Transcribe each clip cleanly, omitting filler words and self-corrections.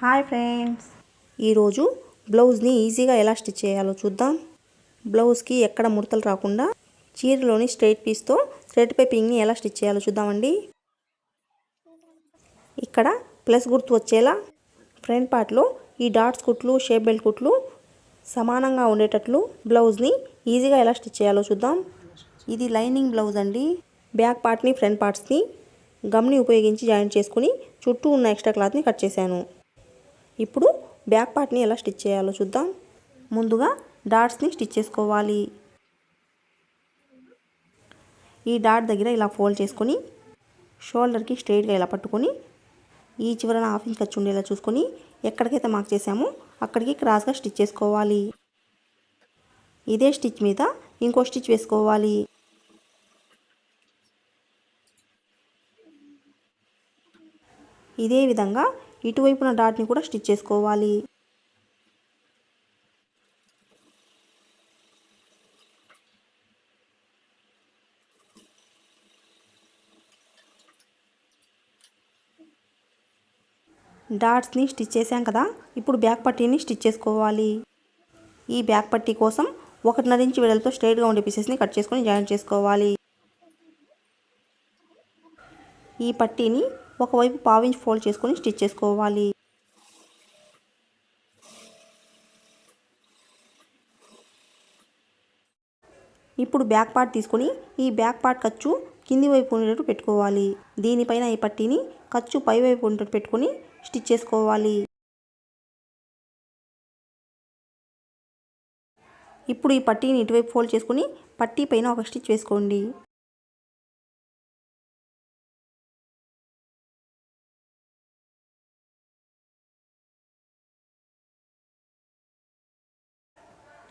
Hi friends, ఈరోజు బ్లౌజ్ని ఈజీగా ఎలా స్టిచ్ చేయాలో చూద్దాం. బ్లౌజ్కి ఎక్కడ ముడతలు రాకుండా చీరలోని స్ట్రైట్ పీస్తో థ్రెడ్ పైపింగ్ని ఎలా స్టిచ్ చేయాలో చూద్దామండి. ఇక్కడ ప్లస్ గుర్తు వచ్చేలా ఫ్రంట్ పార్ట్లో ఈ డాట్స్ కుట్లు, షేప్ బెల్ట్ కుట్లు సమానంగా ఉండేటట్లు బ్లౌజ్ని ఈజీగా ఎలా స్టిచ్ చేయాలో చూద్దాం. ఇది లైనింగ్ బ్లౌజ్ అండి. బ్యాక్ పార్ట్ని, ఫ్రంట్ పార్ట్స్ని గమ్ని ఉపయోగించి జాయింట్ చేసుకుని చుట్టూ ఉన్న ఎక్స్ట్రా క్లాత్ని కట్ చేశాను. ఇప్పుడు బ్యాక్ పార్ట్ని ఎలా స్టిచ్ చేయాలో చూద్దాం. ముందుగా డాట్స్ని స్టిచ్ చేసుకోవాలి. ఈ డాట్ దగ్గర ఇలా ఫోల్డ్ చేసుకొని షోల్డర్కి స్ట్రైట్గా ఇలా పట్టుకొని ఈ చివరన హాఫ్ ఇంచ్ ఖర్చు ఉండేలా చూసుకొని ఎక్కడికైతే మార్క్ చేసామో అక్కడికి క్రాస్గా స్టిచ్ చేసుకోవాలి. ఇదే స్టిచ్ మీద ఇంకో స్టిచ్ వేసుకోవాలి. ఇదే విధంగా ఇటువైపున డాట్ని కూడా స్టిచ్ చేసుకోవాలి. డాట్స్ని స్టిచ్ చేసాం కదా, ఇప్పుడు బ్యాక్ పట్టీని స్టిచ్ చేసుకోవాలి. ఈ బ్యాక్ పట్టీ కోసం 1.5 ఇంచ్ వెడల్పుతో స్ట్రైట్గా ఉండే పీసెస్ని కట్ చేసుకొని జాయింట్ చేసుకోవాలి. ఈ పట్టీని ఒకవైపు 1/2 ఇంచ్ ఫోల్డ్ చేసుకొని స్టిచ్ చేసుకోవాలి. ఇప్పుడు బ్యాక్ పార్ట్ తీసుకొని ఈ బ్యాక్ పార్ట్ ఖర్చు కింది వైపు ఉండేటట్టు పెట్టుకోవాలి. దీనిపైన ఈ పట్టీని ఖర్చు పై వైపు ఉండేటట్టు పెట్టుకొని స్టిచ్ చేసుకోవాలి. ఇప్పుడు ఈ పట్టీని ఇటువైపు ఫోల్డ్ చేసుకొని పట్టీ పైన ఒక స్టిచ్ వేసుకోండి.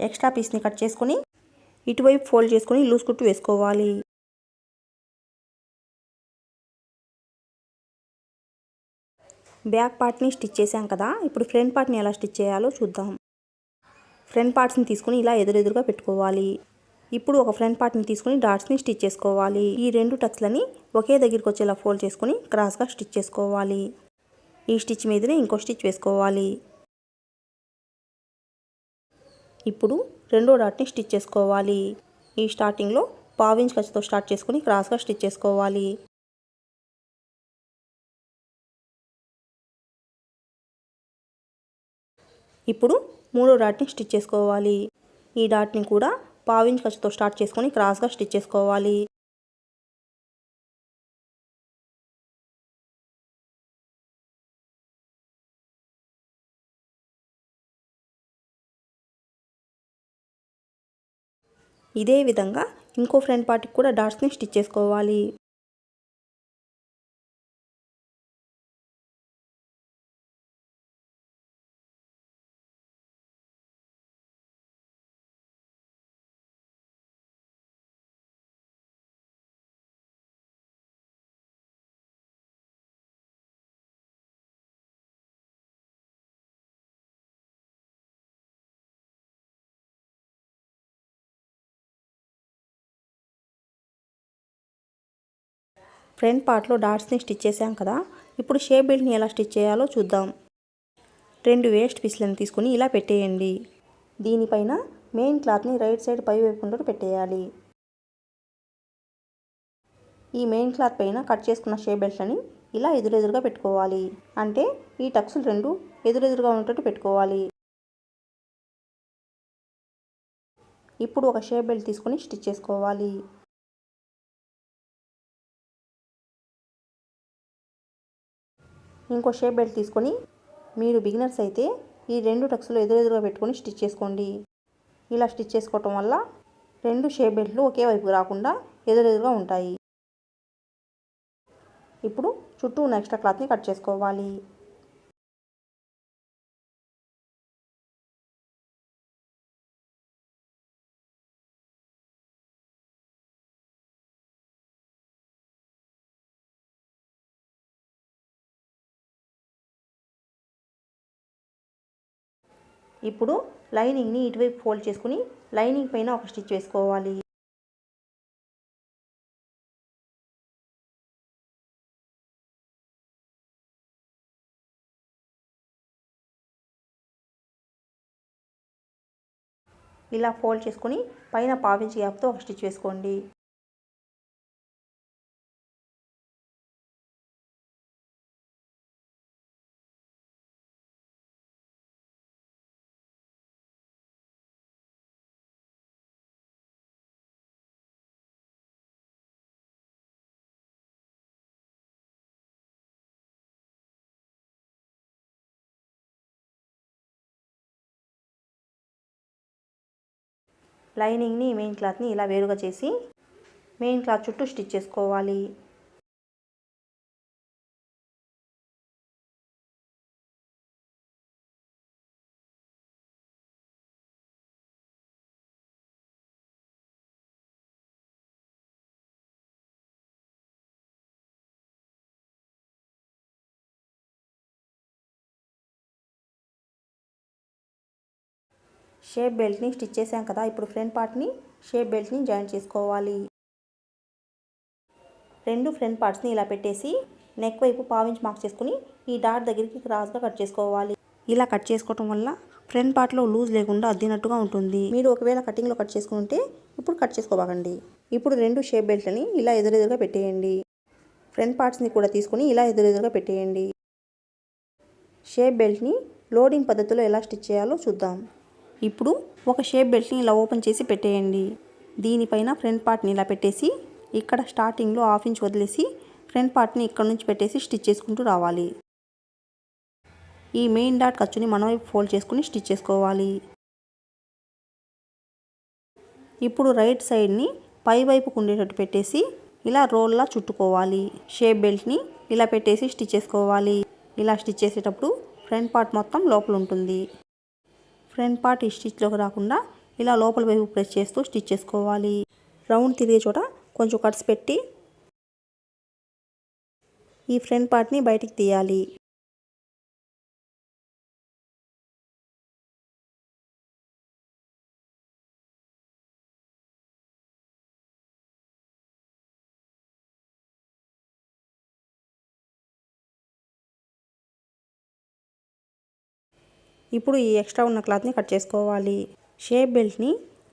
ఎక్స్ట్రా పీస్ని కట్ చేసుకొని ఇటువైపు ఫోల్డ్ చేసుకొని లూజ్ కుట్టు వేసుకోవాలి. బ్యాక్ పార్ట్ని స్టిచ్ చేసాం కదా, ఇప్పుడు ఫ్రంట్ పార్ట్ని ఎలా స్టిచ్ చేయాలో చూద్దాం. ఫ్రంట్ పార్ట్స్ని తీసుకొని ఇలా ఎదురెదురుగా పెట్టుకోవాలి. ఇప్పుడు ఒక ఫ్రంట్ పార్ట్ని తీసుకొని డాట్స్ని స్టిచ్ చేసుకోవాలి. ఈ రెండు టక్స్లని ఒకే దగ్గరికి వచ్చేలా ఫోల్డ్ చేసుకొని క్రాస్గా స్టిచ్ చేసుకోవాలి. ఈ స్టిచ్ మీదనే ఇంకో స్టిచ్ వేసుకోవాలి. ఇప్పుడు రెండో డాట్ని స్టిచ్ చేసుకోవాలి. ఈ స్టార్టింగ్లో 1/2 ఇంచ్ ఖర్చుతో స్టార్ట్ చేసుకొని క్రాస్గా స్టిచ్ చేసుకోవాలి. ఇప్పుడు మూడో డాట్ని స్టిచ్ చేసుకోవాలి. ఈ డాట్ని కూడా 1/2 ఇంచ్ ఖర్చుతో స్టార్ట్ చేసుకొని క్రాస్గా స్టిచ్ చేసుకోవాలి. ఇదే విధంగా ఇంకో ఫ్రంట్ పార్ట్కి కూడా డాట్స్ని స్టిచ్ చేసుకోవాలి. ఫ్రంట్ పార్ట్లో డాట్స్ని స్టిచ్ చేసాం కదా, ఇప్పుడు షేప్ బెల్ట్ని ఎలా స్టిచ్ చేయాలో చూద్దాం. 2 వేస్ట్ పీస్లను తీసుకొని ఇలా పెట్టేయండి. దీనిపైన మెయిన్ క్లాత్ని రైట్ సైడ్ పై వైపు ఉండటం పెట్టేయాలి. ఈ మెయిన్ క్లాత్ పైన కట్ చేసుకున్న షేప్ బెల్ట్లని ఇలా ఎదురెదురుగా పెట్టుకోవాలి. అంటే ఈ టక్స్లు రెండు ఎదురెదురుగా ఉండేటట్టు పెట్టుకోవాలి. ఇప్పుడు ఒక షేప్ బెల్ట్ తీసుకొని స్టిచ్ చేసుకోవాలి. ఇంకో షేప్ బెల్ట్ తీసుకొని మీరు బిగినర్స్ అయితే ఈ రెండు టక్స్లు ఎదురెదురుగా పెట్టుకొని స్టిచ్ చేసుకోండి. ఇలా స్టిచ్ చేసుకోవటం వల్ల రెండు షేప్ బెల్ట్లు ఒకే వైపు రాకుండా ఎదురెదురుగా ఉంటాయి. ఇప్పుడు చుట్టూ ఉన్న ఎక్స్ట్రా క్లాత్ని కట్ చేసుకోవాలి. ఇప్పుడు లైనింగ్ని ఇటువైపు ఫోల్డ్ చేసుకుని లైనింగ్ పైన ఒక స్టిచ్ వేసుకోవాలి. ఇలా ఫోల్డ్ చేసుకొని పైన పావించి గ్యాప్తో ఒక స్టిచ్ వేసుకోండి. లైనింగ్ని మెయిన్ క్లాత్ని ఇలా వేరుగా చేసి మెయిన్ క్లాత్ చుట్టూ స్టిచ్ చేసుకోవాలి. షేప్ బెల్ట్ని స్టిచ్ చేసాం కదా, ఇప్పుడు ఫ్రంట్ పార్ట్ని షేప్ బెల్ట్ని జాయిన్ చేసుకోవాలి. రెండు ఫ్రంట్ పార్ట్స్ని ఇలా పెట్టేసి నెక్ వైపు పావించి మార్క్ చేసుకుని ఈ డాట్ దగ్గరికి క్రాస్గా కట్ చేసుకోవాలి. ఇలా కట్ చేసుకోవటం వల్ల ఫ్రంట్ పార్ట్లో లూజ్ లేకుండా అద్దినట్టుగా ఉంటుంది. మీరు ఒకవేళ కటింగ్లో కట్ చేసుకుంటే ఇప్పుడు కట్ చేసుకోబాకండి. ఇప్పుడు రెండు షేప్ బెల్ట్లని ఇలా ఎదురెదురుగా పెట్టేయండి. ఫ్రంట్ పార్ట్స్ని కూడా తీసుకుని ఇలా ఎదురెదురుగా పెట్టేయండి. షేప్ బెల్ట్ని లోడింగ్ పద్ధతిలో ఎలా స్టిచ్ చేయాలో చూద్దాం. ఇప్పుడు ఒక షేప్ బెల్ట్ని ఇలా ఓపెన్ చేసి పెట్టేయండి. దీనిపైన ఫ్రంట్ పార్ట్ని ఇలా పెట్టేసి ఇక్కడ స్టార్టింగ్లో 1/2 ఇంచ్ వదిలేసి ఫ్రంట్ పార్ట్ని ఇక్కడ నుంచి పెట్టేసి స్టిచ్ చేసుకుంటూ రావాలి. ఈ మెయిన్ డాట్ ఖర్చుని మన వైపు ఫోల్డ్ చేసుకుని స్టిచ్ చేసుకోవాలి. ఇప్పుడు రైట్ సైడ్ని పై వైపుకు ఉండేటట్టు పెట్టేసి ఇలా రోల్లా చుట్టుకోవాలి. షేప్ బెల్ట్ని ఇలా పెట్టేసి స్టిచ్ చేసుకోవాలి. ఇలా స్టిచ్ చేసేటప్పుడు ఫ్రంట్ పార్ట్ మొత్తం లోపల ఉంటుంది. ఫ్రంట్ పార్ట్ ఈ స్టిచ్లోకి రాకుండా ఇలా లోపల వైపు ప్రెస్ చేస్తూ స్టిచ్ చేసుకోవాలి. రౌండ్ తిరిగే చోట కొంచెం కట్స్ పెట్టి ఈ ఫ్రంట్ పార్ట్ని బయటికి తీయాలి. ఇప్పుడు ఈ ఎక్స్ట్రా ఉన్న క్లాత్ని కట్ చేసుకోవాలి. షేప్ బెల్ట్ని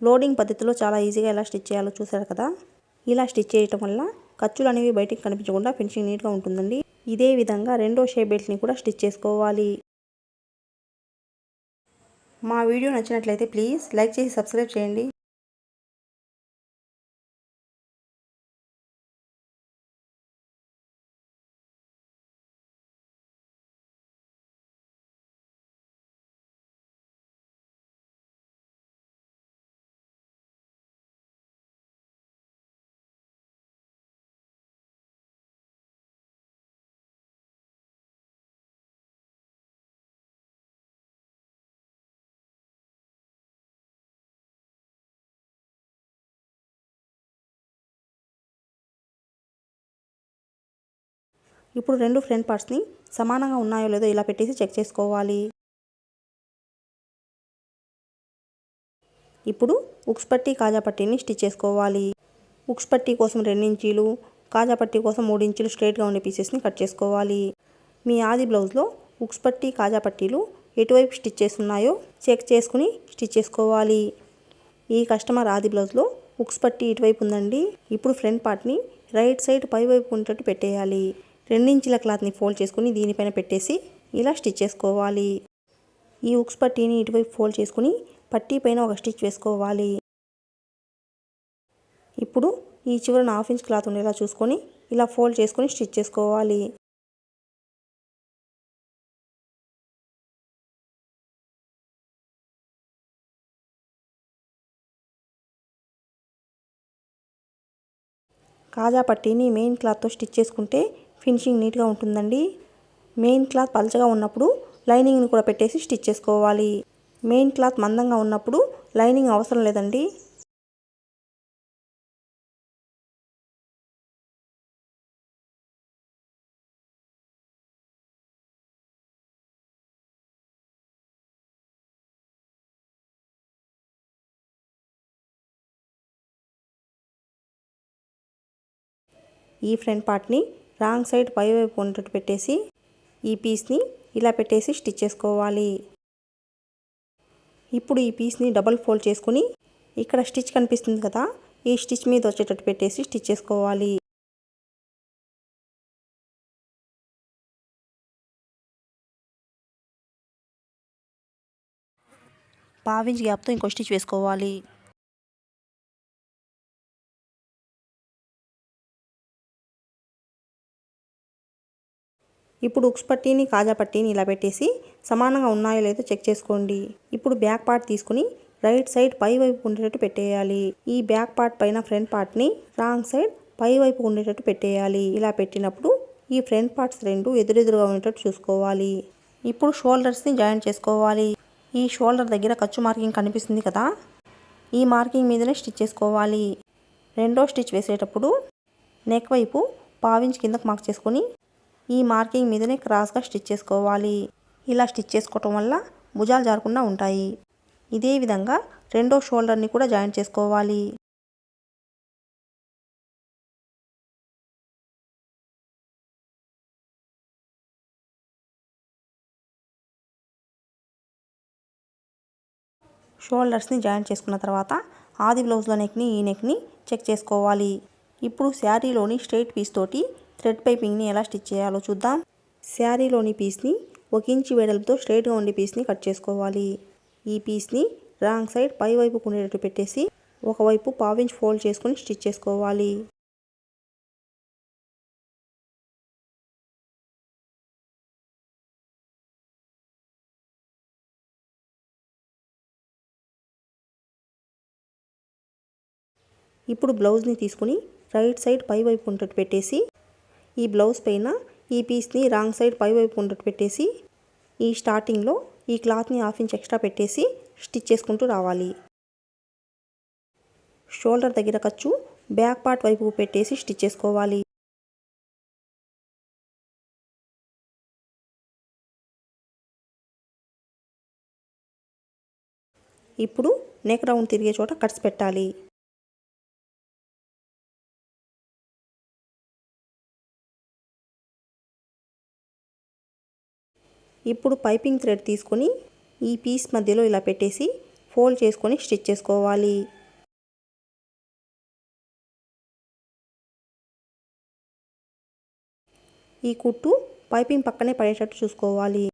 లోడింగ్ పద్ధతిలో చాలా ఈజీగా ఎలా స్టిచ్ చేయాలో చూసారు కదా. ఇలా స్టిచ్ చేయటం వల్ల ఖర్చులు అనేవి బయటికి కనిపించకుండా ఫినిషింగ్ నీట్గా ఉంటుందండి. ఇదే విధంగా రెండో షేప్ బెల్ట్ని కూడా స్టిచ్ చేసుకోవాలి. మా వీడియో నచ్చినట్లయితే ప్లీజ్ లైక్ చేసి సబ్స్క్రైబ్ చేయండి. ఇప్పుడు రెండు ఫ్రంట్ పార్ట్స్ని సమానంగా ఉన్నాయో లేదో ఇలా పెట్టేసి చెక్ చేసుకోవాలి. ఇప్పుడు ఉక్స్ పట్టీ కాజా పట్టీని స్టిచ్ చేసుకోవాలి. ఉక్స్ పట్టీ కోసం 2 ఇంచీలు, కాజా పట్టీ కోసం 3 ఇంచులు స్ట్రైట్గా ఉండే పీసెస్ని కట్ చేసుకోవాలి. మీ ఆది బ్లౌజ్లో ఉక్స్ పట్టీ కాజా పట్టీలు ఎటువైపు స్టిచ్ చేస్తున్నాయో చెక్ చేసుకుని స్టిచ్ చేసుకోవాలి. ఈ కస్టమర్ ఆది బ్లౌజ్లో ఉక్స్ పట్టీ ఇటువైపు ఉందండి. ఇప్పుడు ఫ్రంట్ పార్ట్ని రైట్ సైడ్ పై వైపు ఉండేటట్టు పెట్టేయాలి. 2 ఇంచుల క్లాత్ని ఫోల్డ్ చేసుకుని దీనిపైన పెట్టేసి ఇలా స్టిచ్ చేసుకోవాలి. ఈ ఉక్స్ పట్టీని ఇటువైపు ఫోల్డ్ చేసుకుని పట్టీ పైన ఒక స్టిచ్ వేసుకోవాలి. ఇప్పుడు ఈ చివరన 1/2 ఇంచ్ క్లాత్ ఉండేలా చూసుకొని ఇలా ఫోల్డ్ చేసుకుని స్టిచ్ చేసుకోవాలి. కాజా పట్టీని మెయిన్ క్లాత్తో స్టిచ్ చేసుకుంటే ఫినిషింగ్ నీట్గా ఉంటుందండి. మెయిన్ క్లాత్ పలచగా ఉన్నప్పుడు లైనింగ్ని కూడా పెట్టేసి స్టిచ్ చేసుకోవాలి. మెయిన్ క్లాత్ మందంగా ఉన్నప్పుడు లైనింగ్ అవసరం లేదండి. ఈ ఫ్రంట్ పార్ట్ని రాంగ్ సైడ్ పై వైపు ఉన్నట్టు పెట్టేసి ఈ పీస్ని ఇలా పెట్టేసి స్టిచ్ చేసుకోవాలి. ఇప్పుడు ఈ పీస్ని డబల్ ఫోల్డ్ చేసుకుని ఇక్కడ స్టిచ్ కనిపిస్తుంది కదా, ఈ స్టిచ్ మీద వచ్చేటట్టు పెట్టేసి స్టిచ్ చేసుకోవాలి. పావించి గ్యాప్తో ఇంకో స్టిచ్ వేసుకోవాలి. ఇప్పుడు ఉక్స్ పట్టీని కాజా పట్టీని ఇలా పెట్టేసి సమానంగా ఉన్నాయో లేదో చెక్ చేసుకోండి. ఇప్పుడు బ్యాక్ పార్ట్ తీసుకుని రైట్ సైడ్ పై వైపు ఉండేటట్టు పెట్టేయాలి. ఈ బ్యాక్ పార్ట్ పైన ఫ్రంట్ పార్ట్ని రాంగ్ సైడ్ పై వైపు ఉండేటట్టు పెట్టేయాలి. ఇలా పెట్టినప్పుడు ఈ ఫ్రంట్ పార్ట్స్ రెండు ఎదురెదురుగా ఉండేటట్టు చూసుకోవాలి. ఇప్పుడు షోల్డర్స్ని జాయింట్ చేసుకోవాలి. ఈ షోల్డర్ దగ్గర ఖర్చు మార్కింగ్ కనిపిస్తుంది కదా, ఈ మార్కింగ్ మీదనే స్టిచ్ చేసుకోవాలి. రెండో స్టిచ్ వేసేటప్పుడు నెక్ వైపు పావించి కిందకు మార్క్ చేసుకొని ఈ మార్కింగ్ మీదనే క్రాస్గా స్టిచ్ చేసుకోవాలి. ఇలా స్టిచ్ చేసుకోవటం వల్ల భుజాలు జారకుండా ఉంటాయి. ఇదే విధంగా రెండో షోల్డర్ని కూడా జాయింట్ చేసుకోవాలి. షోల్డర్స్ని జాయింట్ చేసుకున్న తర్వాత ఆది బ్లౌజ్లో నెక్ని ఈ నెక్ని చెక్ చేసుకోవాలి. ఇప్పుడు శారీలోని స్ట్రైట్ పీస్ తోటి థ్రెడ్ పైపింగ్ని ఎలా స్టిచ్ చేయాలో చూద్దాం. శారీలోని పీస్ని 1 ఇంచు వెడల్పుతో స్ట్రైట్గా ఉండే పీస్ని కట్ చేసుకోవాలి. ఈ పీస్ని రాంగ్ సైడ్ పై వైపు ఉండేటట్టు పెట్టేసి ఒకవైపు పావించి ఫోల్డ్ చేసుకుని స్టిచ్ చేసుకోవాలి. ఇప్పుడు బ్లౌజ్ని తీసుకుని రైట్ సైడ్ పై వైపు ఉండేటట్టు పెట్టేసి ఈ బ్లౌజ్ పైన ఈ పీస్ని రాంగ్ సైడ్ పై వైపు ఉండేటట్టు పెట్టేసి ఈ స్టార్టింగ్లో ఈ క్లాత్ని 1/2 ఇంచ్ ఎక్స్ట్రా పెట్టేసి స్టిచ్ చేసుకుంటూ రావాలి. షోల్డర్ దగ్గర ఖర్చు బ్యాక్ పార్ట్ వైపు పెట్టేసి స్టిచ్ చేసుకోవాలి. ఇప్పుడు నెక్ రౌండ్ తిరిగే చోట కట్స్ పెట్టాలి. ఇప్పుడు పైపింగ్ థ్రెడ్ తీసుకొని ఈ పీస్ మధ్యలో ఇలా పెట్టేసి ఫోల్డ్ చేసుకొని స్టిచ్ చేసుకోవాలి. ఈ కుట్టు పైపింగ్ పక్కనే పడేటట్టు చూసుకోవాలి.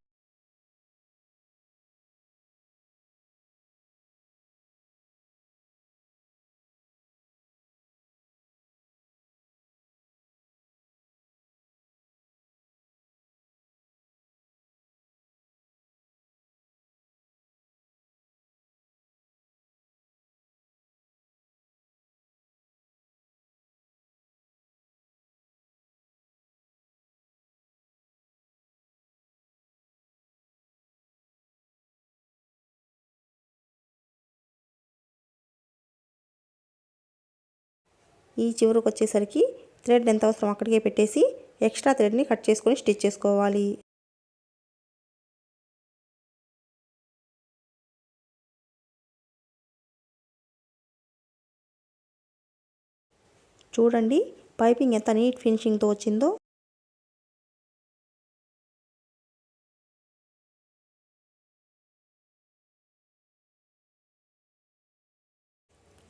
ఈ చివరికి వచ్చేసరికి థ్రెడ్ ఎంత అవసరం అక్కడికే పెట్టేసి ఎక్స్ట్రా థ్రెడ్ని కట్ చేసుకొని స్టిచ్ చేసుకోవాలి. చూడండి పైపింగ్ ఎంత నీట్ ఫినిషింగ్తో వచ్చిందో.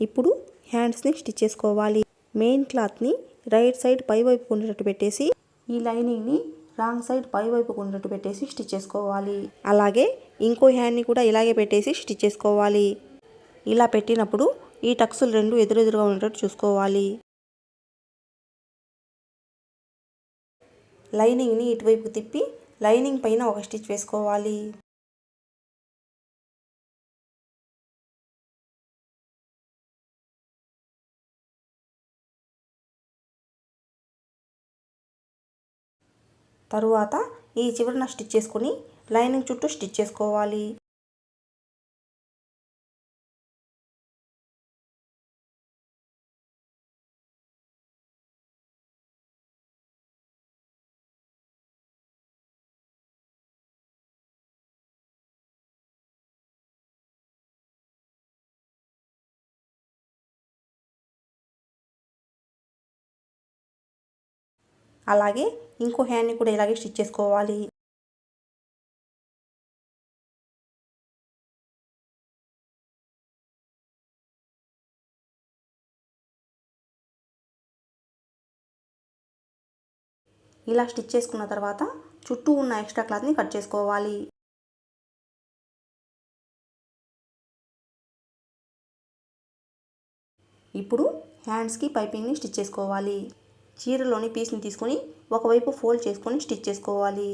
ఇప్పుడు హ్యాండ్స్ని స్టిచ్ చేసుకోవాలి. మెయిన్ క్లాత్ని రైట్ సైడ్ పై వైపు ఉండేటట్టు పెట్టేసి ఈ లైనింగ్ని రాంగ్ సైడ్ పై వైపు ఉండేటట్టు పెట్టేసి స్టిచ్ చేసుకోవాలి. అలాగే ఇంకో హ్యాండ్ని కూడా ఇలాగే పెట్టేసి స్టిచ్ చేసుకోవాలి. ఇలా పెట్టినప్పుడు ఈ టక్సులు రెండు ఎదురెదురుగా ఉండేటట్టు చూసుకోవాలి. లైనింగ్ని ఇటువైపు తిప్పి లైనింగ్ పైన ఒక స్టిచ్ వేసుకోవాలి. తరువాత ఈ చివరన స్టిచ్ చేసుకుని లైనింగ్ చుట్టూ స్టిచ్ చేసుకోవాలి. అలాగే ఇంకో హ్యాండ్ని కూడా ఇలాగే స్టిచ్ చేసుకోవాలి. ఇలా స్టిచ్ చేసుకున్న తర్వాత చుట్టూ ఉన్న ఎక్స్ట్రా క్లాత్ని కట్ చేసుకోవాలి. ఇప్పుడు హ్యాండ్స్కి పైపింగ్ని స్టిచ్ చేసుకోవాలి. చీరలోని పీస్ని తీసుకొని ఒకవైపు ఫోల్డ్ చేసుకొని స్టిచ్ చేసుకోవాలి.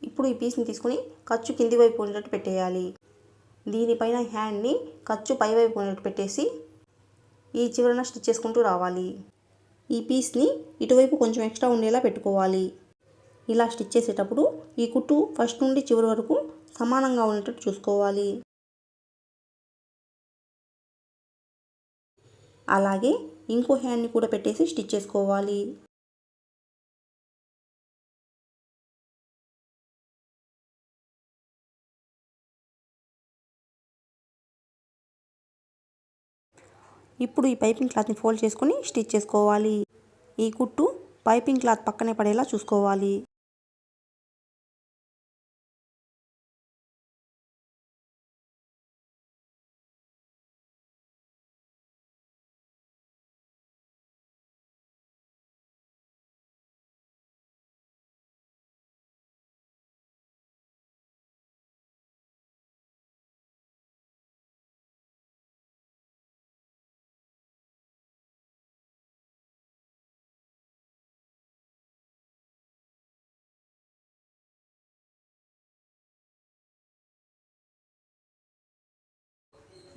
ఇప్పుడు ఈ పీస్ని తీసుకొని ఖర్చు కింది వైపు ఉండేటట్టు పెట్టేయాలి. దీనిపైన హ్యాండ్ని ఖర్చు పై వైపు ఉండేటట్టు పెట్టేసి ఈ చివరన స్టిచ్ చేసుకుంటూ రావాలి. ఈ పీస్ని ఇటువైపు కొంచెం ఎక్స్ట్రా ఉండేలా పెట్టుకోవాలి. ఇలా స్టిచ్ చేసేటప్పుడు ఈ కుట్టు ఫస్ట్ నుండి చివరి వరకు సమానంగా ఉండేటట్టు చూసుకోవాలి. అలాగే ఇంకో హ్యాండ్ని కూడా పెట్టేసి స్టిచ్ చేసుకోవాలి. ఇప్పుడు ఈ పైపింగ్ క్లాత్ని ఫోల్డ్ చేసుకొని స్టిచ్ చేసుకోవాలి. ఈ కుట్టు పైపింగ్ క్లాత్ పక్కనే పడేలా చూసుకోవాలి.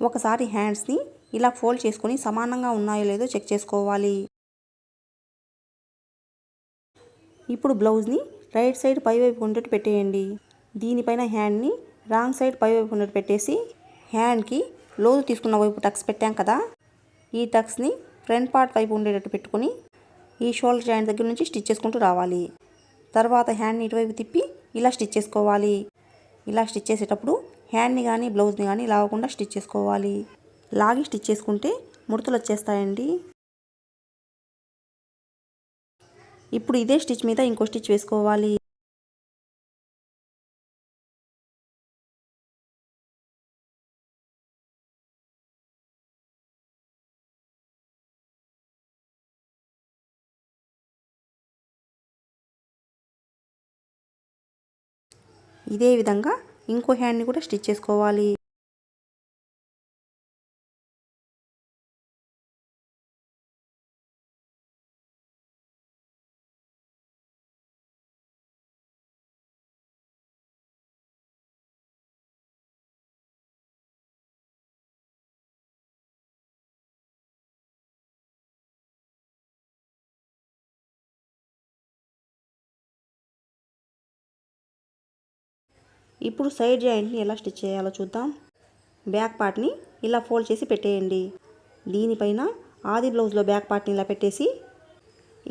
ఒకసారి హ్యాండ్స్ని ఇలా ఫోల్డ్ చేసుకొని సమానంగా ఉన్నాయో లేదో చెక్ చేసుకోవాలి. ఇప్పుడు బ్లౌజ్ని రైట్ సైడ్ పైవైపు ఉండేట్టు పెట్టేయండి. దీనిపైన హ్యాండ్ని రాంగ్ సైడ్ పైవైపు ఉండేట్టు పెట్టేసి హ్యాండ్కి లోతు తీసుకున్న వైపు టక్స్ పెట్టాం కదా, ఈ టక్స్ని ఫ్రంట్ పార్ట్ వైపు ఉండేటట్టు పెట్టుకొని ఈ షోల్డర్ జాయింట్ దగ్గర నుంచి స్టిచ్ చేసుకుంటూ రావాలి. తర్వాత హ్యాండ్ని ఇటువైపు తిప్పి ఇలా స్టిచ్ చేసుకోవాలి. ఇలా స్టిచ్ చేసేటప్పుడు హ్యాండ్ని కానీ బ్లౌజ్ని కానీ లాగకుండా స్టిచ్ చేసుకోవాలి. లాగి స్టిచ్ చేసుకుంటే ముడతలు వచ్చేస్తాయండి. ఇప్పుడు ఇదే స్టిచ్ మీద ఇంకో స్టిచ్ వేసుకోవాలి. ఇదే విధంగా ఇంకో హ్యాండ్ని కూడా స్టిచ్ చేసుకోవాలి. ఇప్పుడు సైడ్ జాయింట్ని ఎలా స్టిచ్ చేయాలో చూద్దాం. బ్యాక్ పార్ట్ని ఇలా ఫోల్డ్ చేసి పెట్టేయండి. దీనిపైన ఆది బ్లౌజ్లో బ్యాక్ పార్ట్ని ఇలా పెట్టేసి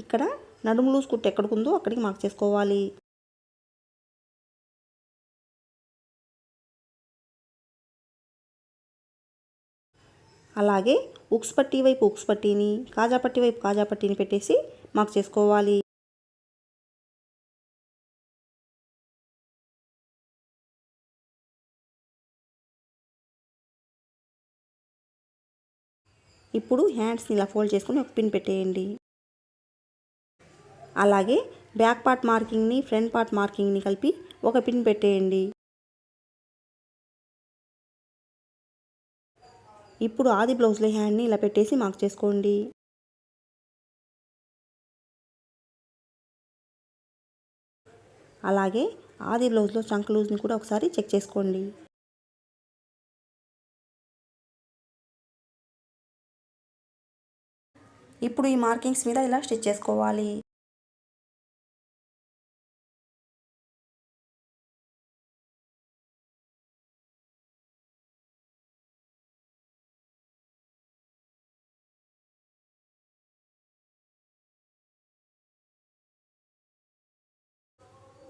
ఇక్కడ నడుము లూజ్ కుట్టు ఎక్కడికి ఉందో అక్కడికి మార్క్ చేసుకోవాలి. అలాగే ఉక్స్ పట్టీ వైపు ఉక్స్ పట్టీని, కాజా పట్టీ వైపు కాజా పట్టీని పెట్టేసి మార్క్ చేసుకోవాలి. ఇప్పుడు హ్యాండ్స్ని ఇలా ఫోల్డ్ చేసుకుని ఒక పిన్ పెట్టేయండి. అలాగే బ్యాక్ పార్ట్ మార్కింగ్ని ఫ్రంట్ పార్ట్ మార్కింగ్ని కలిపి ఒక పిన్ పెట్టేయండి. ఇప్పుడు ఆది బ్లౌజ్లో హ్యాండ్ని ఇలా పెట్టేసి మార్క్ చేసుకోండి. అలాగే ఆది బ్లౌజ్లో చంక్ లూజ్ని కూడా ఒకసారి చెక్ చేసుకోండి. ఇప్పుడు ఈ మార్కింగ్స్ మీద ఇలా స్టిచ్ చేసుకోవాలి.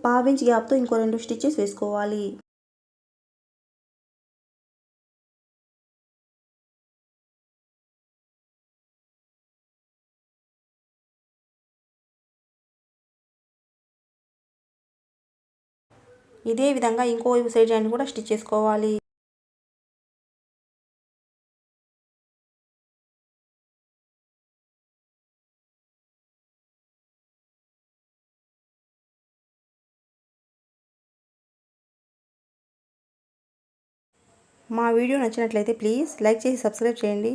పావించి గ్యాప్తో ఇంకో 2 స్టిచెస్ వేసుకోవాలి. ఇదే విధంగా ఇంకో వైపు సైడ్ జాయింట్ కూడా స్టిచ్ చేసుకోవాలి. మా వీడియో నచ్చినట్లయితే ప్లీజ్ లైక్ చేసి సబ్స్క్రైబ్ చేయండి.